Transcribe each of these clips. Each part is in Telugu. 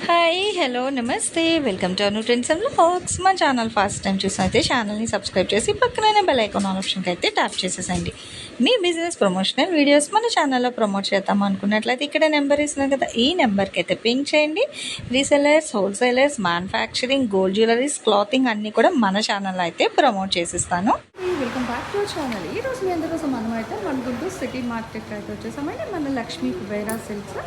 హాయ్ హలో నమస్తే welcome to Anu trends and vlogs. మా ఛానల్ ఫస్ట్ టైం చూసినైతే ఛానల్ని సబ్స్క్రైబ్ చేసి పక్కనైన బెల్ ఐకాన్ ఆప్షన్కి అయితే ట్యాప్ చేసేసండి. మీ బిజినెస్ ప్రమోషనల్ వీడియోస్ మన ఛానల్లో ప్రమోట్ చేద్దాం అనుకున్నట్లయితే ఇక్కడ నెంబర్ ఇస్తున్నాం కదా, ఈ నెంబర్కి అయితే పింక్ చేయండి. Resellers, wholesalers, manufacturing, gold jewelleries, clothing అన్నీ కూడా మన ఛానల్లో అయితే ప్రమోట్ చేసిస్తాను. Welcome back to channel. ఈ రోజు మీ అందరికోసం మనం అయితే మన గుంటూరు సిటీ మార్కెట్ అయితే వచ్చేసామంటే మన Lakshmi Kubera silks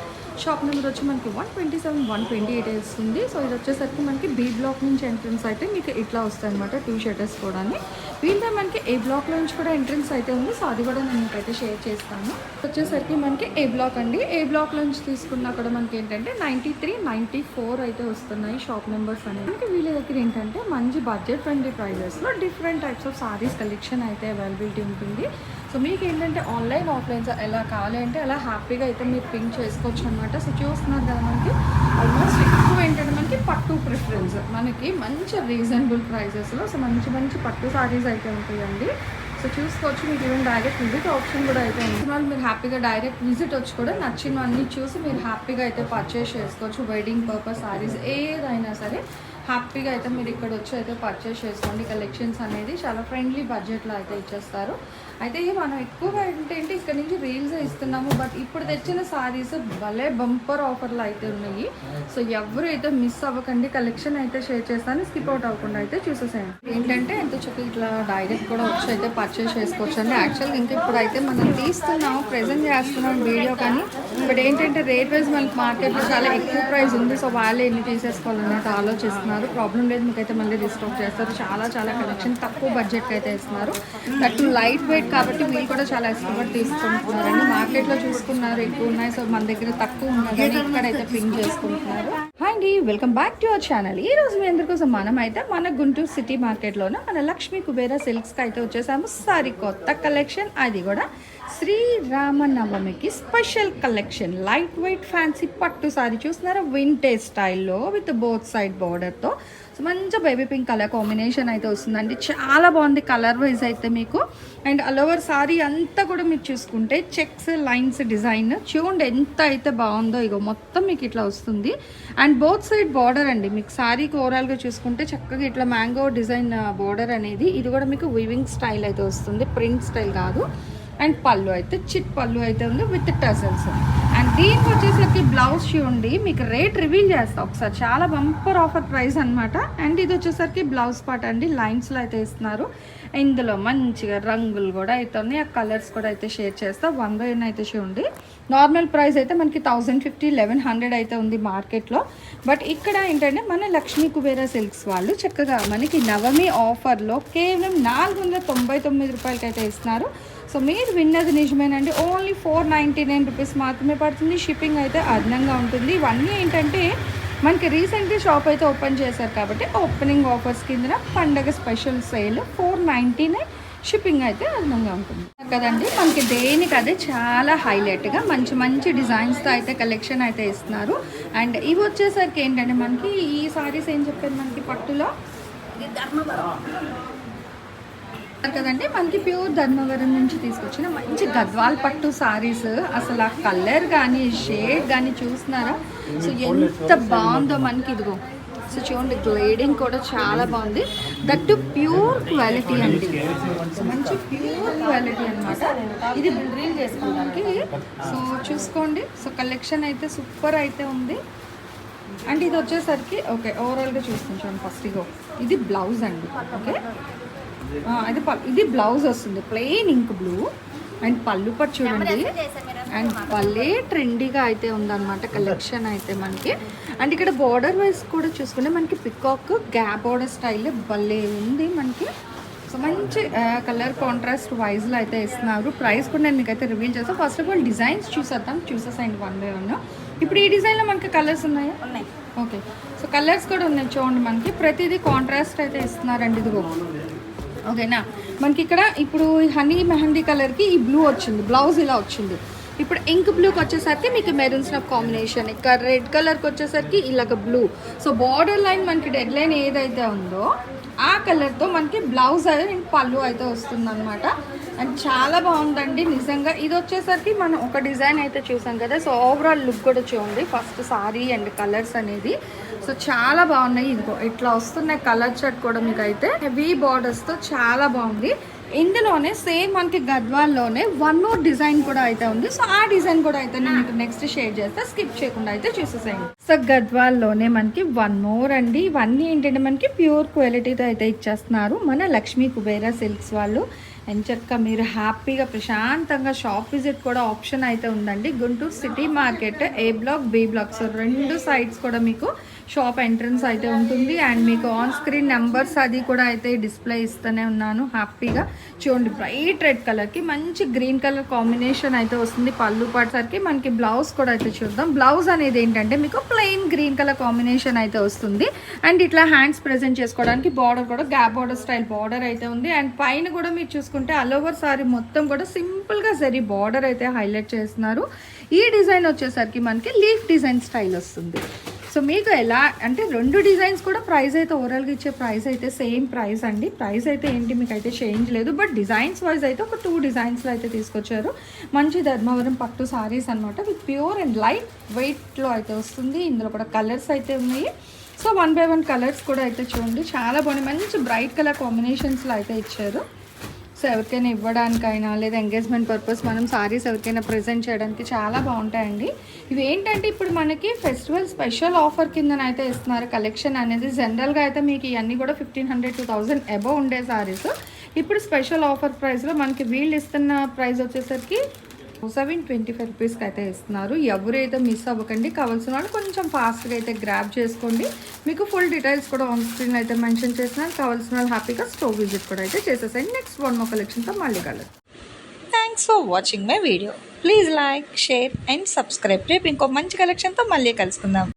shop number వచ్చి మనకి 127, 128 వస్తుంది. సో ఇది వచ్చేసరికి మనకి బి బ్లాక్ నుంచి ఎంట్రన్స్ అయితే మీకు ఇట్లా వస్తాయి అనమాట. 2 షటర్స్ కూడా వీళ్ళతో మనకి ఏ బ్లాక్లో నుంచి కూడా ఎంట్రన్స్ అయితే ఉంది. సో అది కూడా నేను మీకైతే షేర్ చేస్తాను. వచ్చేసరికి మనకి ఏ బ్లాక్ అండి. ఏ బ్లాక్లో నుంచి తీసుకున్నా కూడా మనకి ఏంటంటే 93, 94 అయితే వస్తున్నాయి షాప్ నెంబర్స్ అనేది. మనకి వీళ్ళ దగ్గర ఏంటంటే మంచి బడ్జెట్ ఫ్రెండ్లీ ప్రైజెస్లో different types of sarees collection అయితే అవైలబిలిటీ ఉంటుంది. సో మీకు ఏంటంటే ఆన్లైన్ ఆఫ్లైన్స్ ఎలా కావాలి అంటే అలా హ్యాపీగా అయితే మీరు పింక్ చేసుకోవచ్చు అనమాట. సో చూస్తున్నారు కదా, మనకి ఆల్మోస్ట్ ఎక్కువ ఏంటంటే మనకి పట్టు ప్రిఫరెన్స్, మనకి మంచి రీజనబుల్ ప్రైజెస్లో సో మంచి మంచి పట్టు సారీస్ అయితే ఉంటాయండి. సో చూసుకోవచ్చు. మీకు ఈవెన్ డైరెక్ట్ విజిట్ ఆప్షన్ కూడా అయితే ఉంది. వాళ్ళు మీరు హ్యాపీగా డైరెక్ట్ విజిట్ వచ్చి కూడా నచ్చినవన్నీ చూసి మీరు హ్యాపీగా అయితే పర్చేస్ చేసుకోవచ్చు. వెడ్డింగ్ పర్పస్ సారీస్ ఏదైనా సరే హ్యాపీగా అయితే మీరు ఇక్కడ వచ్చి అయితే పర్చేస్ చేసుకోండి. కలెక్షన్స్ అనేది చాలా ఫ్రెండ్లీ బడ్జెట్లో అయితే ఇచ్చేస్తారు. అయితే మనం ఎక్కువగా ఏంటంటే ఇక్కడ నుంచి రీల్స్ ఇస్తున్నాము, బట్ ఇప్పుడు తెచ్చిన సారీస్ భలే బంపర్ ఆఫర్లు అయితే ఉన్నాయి. సో ఎవరు అయితే మిస్ అవ్వకండి. కలెక్షన్ అయితే షేర్ చేస్తాను, స్కిప్ అవుట్ అవ్వకుండా అయితే చూసేసేయండి. ఏంటంటే ఎంత చెప్పి ఇట్లా డైరెక్ట్ కూడా వచ్చి అయితే పర్చేస్ చేసుకోవచ్చు అండి. యాక్చువల్గా ఇంకా ఇప్పుడు అయితే మనం తీస్తున్నాము, ప్రెజెంట్ చేస్తున్నాం వీడియో, కానీ ఇప్పుడు ఏంటంటే రేట్ వైజ్ మనకి మార్కెట్లో చాలా ఎక్కువ ప్రైస్ ఉంది. సో వాళ్ళే ఎన్ని తీసేసుకోవాలన్నట్టు ఆలోచిస్తున్నారు. ప్రాబ్లం లేదు, మీకైతే మళ్ళీ రీస్టాక్ చేస్తారు. చాలా చాలా కలెక్షన్ తక్కువ బడ్జెట్కి అయితే ఇస్తున్నారు. దట్ లైట్ వెయిట్ కాబట్టి వీళ్ళు కూడా చాలా ఇష్టపడి తీసుకుంటున్నారండి. మార్కెట్లో చూసుకున్నారు ఎక్కువ ఉన్నాయి, సో మన దగ్గర తక్కువ ఉన్నది ఇక్కడైతే పింక్ చేసుకుంటున్నారు. హాయ్ అండి, welcome back to our channel. ఈ రోజు మీ అందరికోసం మనం అయితే మన గుంటూరు సిటీ మార్కెట్లోనే మన లక్ష్మీ కుబేరా సిల్క్స్కి అయితే వచ్చేసాము. సారీ కొత్త కలెక్షన్, అది కూడా శ్రీరామనవమికి special collection. Light weight fancy పట్టు సారీ చూస్తున్నారా, వింటేజ్ స్టైల్లో విత్ బోత్ సైడ్ బార్డర్తో. సో మంచి బేబీ పింక్ కలర్ కాంబినేషన్ అయితే వస్తుందండి. చాలా బాగుంది కలర్ వైజ్ అయితే మీకు. అండ్ ఆల్ ఓవర్ సారీ అంతా కూడా మీరు చూసుకుంటే చెక్స్, లైన్స్ డిజైన్ చూడండి ఎంత అయితే బాగుందో. ఇగో మొత్తం మీకు ఇట్లా వస్తుంది. అండ్ బోత్ సైడ్ బార్డర్ అండి. మీకు సారీకి ఓవరాల్గా చూసుకుంటే చక్కగా ఇట్లా మ్యాంగో డిజైన్ బార్డర్ అనేది, ఇది కూడా మీకు వివింగ్ స్టైల్ అయితే వస్తుంది, ప్రింట్ స్టైల్ కాదు. అండ్ పళ్ళు అయితే చిట్ పళ్ళు అయితే ఉంది విత్ టజల్స్. అండ్ దీనికి వచ్చేసరికి బ్లౌజ్ చూడండి, మీకు రేట్ రివీల్ చేస్తా ఒకసారి, చాలా బంపర్ ఆఫర్ ప్రైస్ అనమాట. అండ్ ఇది వచ్చేసరికి బ్లౌజ్ పార్ట్ అండి, లైన్స్లో అయితే ఇస్తున్నారు. ఇందులో మంచిగా రంగులు కూడా అయితే ఉన్నాయి, ఆ కలర్స్ కూడా అయితే షేర్ చేస్తా. 1/1 అయితే చూడండి. నార్మల్ ప్రైస్ అయితే మనకి 1050, 1100 అయితే ఉంది మార్కెట్లో. బట్ ఇక్కడ ఏంటంటే మన లక్ష్మీ కుబేరా సిల్క్స్ వాళ్ళు చక్కగా మనకి నవమి ఆఫర్లో కేవలం 499 రూపాయలకి అయితే ఇస్తున్నారు. సో మీరు విన్నది నిజమేనండి, ఓన్లీ 499 రూపీస్ మాత్రమే పడుతుంది. షిప్పింగ్ అయితే అదనంగా ఉంటుంది. ఇవన్నీ ఏంటంటే మనకి రీసెంట్గా షాప్ అయితే ఓపెన్ చేశారు కాబట్టి ఓపెనింగ్ ఆఫర్స్ కింద పండగ స్పెషల్ సేల్ 499, షిప్పింగ్ అయితే అదనంగా ఉంటుంది కదండి. మనకి దేనికి అదే చాలా హైలైట్గా మంచి మంచి డిజైన్స్తో అయితే కలెక్షన్ అయితే ఇస్తున్నారు. అండ్ ఇవి వచ్చేసరికి ఏంటంటే మనకి ఈ సారీస్ ఏం చెప్పారు, మనకి పట్టులో కదండి, మనకి ప్యూర్ ధర్మవరం నుంచి తీసుకొచ్చిన మంచి గద్వాల్ పట్టు సారీస్. అసలు ఆ కలర్ కానీ షేడ్ కానీ చూస్తున్నారా, సో ఎంత బాగుందో మనకి. ఇదిగో సో చూడండి, గ్లేడింగ్ కూడా చాలా బాగుంది. దట్టు ప్యూర్ క్వాలిటీ అండి. సో మంచి ప్యూర్ క్వాలిటీ అనమాట. ఇది డ్రిల్ చేసుకోవడానికి. సో చూసుకోండి, సో కలెక్షన్ అయితే సూపర్ అయితే ఉంది. అండ్ ఇది వచ్చేసరికి ఓకే ఓవరాల్గా చూస్తుంటాను. ఫస్ట్ ఇగో ఇది బ్లౌజ్ అండి. ఓకే, ఇది బ్లౌజ్ వస్తుంది ప్లెయిన్ ఇంక్ బ్లూ. అండ్ పళ్ళు పట్టు చూడండి. అండ్ భలే ట్రెండీగా అయితే ఉందన్నమాట కలెక్షన్ అయితే మనకి. అండ్ ఇక్కడ బార్డర్ వైజ్ కూడా చూసుకుంటే మనకి పికాక్ గ్యాప్ బార్డర్ స్టైల్ భలే ఉంది మనకి. సో మంచి కలర్ కాంట్రాస్ట్ వైజ్లో అయితే ఇస్తున్నారు. ప్రైస్ కూడా నేను మీకు అయితే రివీల్ చేస్తాను. ఫస్ట్ ఆఫ్ ఆల్ డిజైన్స్ చూసేసాయండి 1/1. ఇప్పుడు ఈ డిజైన్లో మనకి కలర్స్ ఉన్నాయి. ఓకే, సో కలర్స్ కూడా ఉన్నాయి చూడండి. మనకి ప్రతిదీ కాంట్రాస్ట్ అయితే ఇస్తున్నారండి. ఇదిగో ఓకేనా, మనకి ఇక్కడ ఇప్పుడు హనీ మెహందీ కలర్కి ఈ బ్లూ వచ్చింది, బ్లౌజ్ ఇలా వచ్చింది. ఇప్పుడు ఇంక్ బ్లూకి వచ్చేసరికి మీకు మెరూన్ స్నఫ్ కాంబినేషన్, ఇక్కడ రెడ్ కలర్కి వచ్చేసరికి ఇలాగ బ్లూ. సో బార్డర్ లైన్ మనకి డెడ్ లైన్ ఏదైతే ఉందో ఆ కలర్తో మనకి బ్లౌజ్ అండ్ పళ్ళు అయితే వస్తుంది అనమాట. అండ్ చాలా బాగుందండి నిజంగా. ఇది వచ్చేసరికి మనం ఒక డిజైన్ అయితే చూసాం కదా, సో ఓవరాల్ లుక్ కూడా చూడండి. ఫస్ట్ సారీ అండ్ కలర్స్ అనేది సో చాలా బాగున్నాయి. ఇదిగో ఇట్లా వస్తున్నాయి కలర్ షర్ట్ కూడా మీకు అయితే హెవీ బార్డర్స్తో చాలా బాగుంది. ఇందులోనే సేమ్ మనకి గద్వాల్లోనే వన్ మోర్ డిజైన్ కూడా అయితే ఉంది. సో ఆ డిజైన్ కూడా అయితే నేను మీకు నెక్స్ట్ షేర్ చేస్తే స్కిప్ చేయకుండా అయితే చూసేసేయండి. సో గద్వాల్లోనే మనకి వన్ మోర్ అండి. ఇవన్నీ ఏంటంటే మనకి ప్యూర్ క్వాలిటీతో అయితే ఇచ్చేస్తున్నారు మన లక్ష్మీ కుబేరా సిల్క్స్ వాళ్ళు. ఎంచక్క మీరు హ్యాపీగా ప్రశాంతంగా షాప్ విజిట్ కూడా ఆప్షన్ అయితే ఉందండి. గుంటూరు సిటీ మార్కెట్ ఏ బ్లాక్ బి బ్లాక్, సో రెండు సైడ్స్ కూడా మీకు షాప్ ఎంట్రన్స్ అయితే ఉంటుంది. అండ్ మీకు ఆన్ స్క్రీన్ నెంబర్స్ అది కూడా అయితే డిస్ప్లే ఇస్తూనే ఉన్నాను. హ్యాపీగా చూడండి, బ్రైట్ రెడ్ కలర్కి మంచి గ్రీన్ కలర్ కాంబినేషన్ అయితే వస్తుంది. పళ్ళు పట్టేసరికి మనకి బ్లౌజ్ కూడా అయితే చూద్దాం. బ్లౌజ్ అనేది ఏంటంటే మీకు ప్లెయిన్ గ్రీన్ కలర్ కాంబినేషన్ అయితే వస్తుంది. అండ్ ఇట్లా హ్యాండ్స్ ప్రెజెంట్ చేసుకోవడానికి బార్డర్ కూడా గ్యాప్ బార్డర్ స్టైల్ బార్డర్ అయితే ఉంది. అండ్ పైన కూడా మీరు చూసుకుంటే ఆల్ ఓవర్ సారీ మొత్తం కూడా సింపుల్గా జరీ బార్డర్ అయితే హైలైట్ చేస్తున్నారు. ఈ డిజైన్ వచ్చేసరికి మనకి లీఫ్ డిజైన్ స్టైల్ వస్తుంది. సో మీకు ఎలా అంటే రెండు డిజైన్స్ కూడా ప్రైస్ అయితే ఓవరాల్గా ఇచ్చే ప్రైస్ అయితే సేమ్ ప్రైస్ అండి. ప్రైస్ అయితే ఏంటి మీకు అయితే చేంజ్ లేదు. బట్ డిజైన్స్ వైజ్ అయితే ఒక 2 డిజైన్స్లో అయితే తీసుకొచ్చారు. మంచి ధర్మవరం పట్టు సారీస్ అనమాట. విత్ ప్యూర్ అండ్ లైట్ వెయిట్లో అయితే వస్తుంది. ఇందులో కూడా కలర్స్ అయితే ఉన్నాయి. సో 1 by 1 కలర్స్ కూడా అయితే చూడండి చాలా బాగున్నాయి. మంచి బ్రైట్ కలర్ కాంబినేషన్స్లో అయితే ఇచ్చారు. సో ఎవరికైనా ఇవ్వడానికైనా లేదా ఎంగేజ్మెంట్ పర్పస్ మనం సారీస్ ఎవరికైనా ప్రెజెంట్ చేయడానికి చాలా బాగుంటాయండి. ఇవి ఏంటంటే ఇప్పుడు మనకి ఫెస్టివల్ స్పెషల్ ఆఫర్ కిందనైతే ఇస్తున్నారు. కలెక్షన్ అనేది జనరల్గా అయితే మీకు ఇవన్నీ కూడా 1500 to 1000 అబోవ్ ఉండే సారీస్. ఇప్పుడు స్పెషల్ ఆఫర్ ప్రైస్లో మనకి వీళ్ళు ఇస్తున్న ప్రైస్ వచ్చేసరికి 725 రూపీస్కి అయితే ఇస్తున్నారు. ఎవరైతే మిస్ అవ్వకండి, కావాల్సిన వాళ్ళు కొంచెం ఫాస్ట్గా అయితే గ్రాబ్ చేసుకోండి. మీకు ఫుల్ డీటెయిల్స్ కూడా ఆన్ స్క్రీన్ అయితే మెన్షన్ చేసినారు. కావాల్సిన వాళ్ళు హ్యాపీగా స్టోర్ విజిట్ కూడా అయితే చేసేసండి. నెక్స్ట్ వన్ మోర్ కలెక్షన్తో మళ్ళీ colour. Thanks for watching my video. Please like, share and subscribe. రేపు ఇంకో మంచి కలెక్షన్తో మళ్ళీ కలుసుకుందాం.